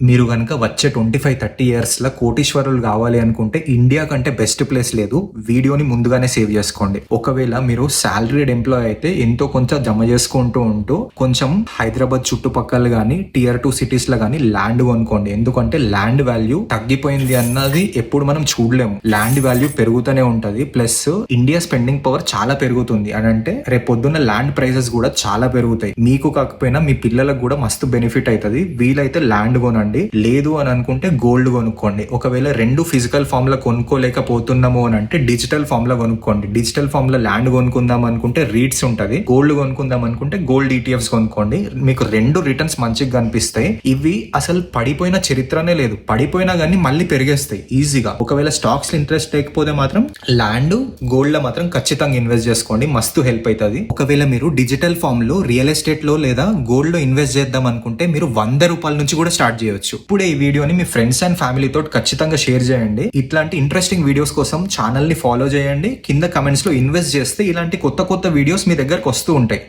మీరు గనుక వచ్చే 25-30 ఇయర్స్‌లో కోటీశ్వరులు గావాలి అనుకుంటే ఇండియా కంటే బెస్ట్ ప్లేస్ లేదు. వీడియోని ముందుగానే సేవ్ చేసుకోండి. ఒకవేళ మీరు సాలరీడ్ ఎంప్లాయ్ అయితే ఎంతో కొంత జమ చేసుకుంటూ ఉంటూ కొంచెం హైదరాబాద్ చుట్టుపక్కల గానీ టియర్ 2 సిటీస్‌లో గానీ ల్యాండ్ కొనుక్కోండి. ఎందుకంటే ల్యాండ్ వాల్యూ తగ్గిపోయింది అన్నది ఎప్పుడు మనం చూడలేము. ల్యాండ్ వాల్యూ పెరుగుతూనే ఉంటది. ప్లస్ ఇండియా స్పెండింగ్ పవర్ చాలా పెరుగుతుంది. అని అంటే రేపు పొద్దున్న ల్యాండ్ ప్రైసెస్ కూడా చాలా పెరుగుతాయి. మీకు కాకపోయినా మీ పిల్లలకు కూడా మస్తు బెనిఫిట్ అవుతుంది. వీలైతే ల్యాండ్ కొనండి. లేదు అని అనుకుంటే గోల్డ్ కొనుక్కోండి. ఒకవేళ రెండు ఫిజికల్ ఫామ్ లో కొనుక్కోలేకపోతున్నాము అని అంటే డిజిటల్ ఫామ్ లో కొనుక్కోండి. డిజిటల్ ఫామ్ లో ల్యాండ్ కొనుక్కుందాం అనుకుంటే రీట్స్ ఉంటది. గోల్డ్ కొనుక్కుందాం అనుకుంటే గోల్డ్ ఈటీఎఫ్స్ కొనుక్కోండి. మీకు రెండు రిటర్న్స్ మంచిగా కనిపిస్తాయి. ఇవి అసలు పడిపోయిన చరిత్రనే లేదు. పడిపోయినా గానీ మళ్ళీ పెరిగేస్తాయి ఈజీగా. ఒకవేళ స్టాక్స్ ఇంట్రెస్ట్ లేకపోతే మాత్రం ల్యాండ్ గోల్డ్ లో మాత్రం ఖచ్చితంగా ఇన్వెస్ట్ చేసుకోండి. మస్తు హెల్ప్ అవుతుంది. ఒకవేళ మీరు డిజిటల్ ఫామ్ లో రియల్ ఎస్టేట్ లో లేదా గోల్డ్ లో ఇన్వెస్ట్ చేద్దాం అనుకుంటే మీరు ₹100 నుంచి కూడా స్టార్ట్ చేయొచ్చు. ఇప్పుడే ఈ వీడియోని మీ ఫ్రెండ్స్ అండ్ ఫ్యామిలీ తోటి ఖచ్చితంగా షేర్ చేయండి. ఇట్లాంటి ఇంట్రెస్టింగ్ వీడియోస్ కోసం ఛానల్ ని ఫాలో చేయండి. కింద కమెంట్స్ లో ఇన్వెస్ట్ చేస్తే ఇలాంటి కొత్త వీడియోస్ మీ దగ్గరకు వస్తూ ఉంటాయి.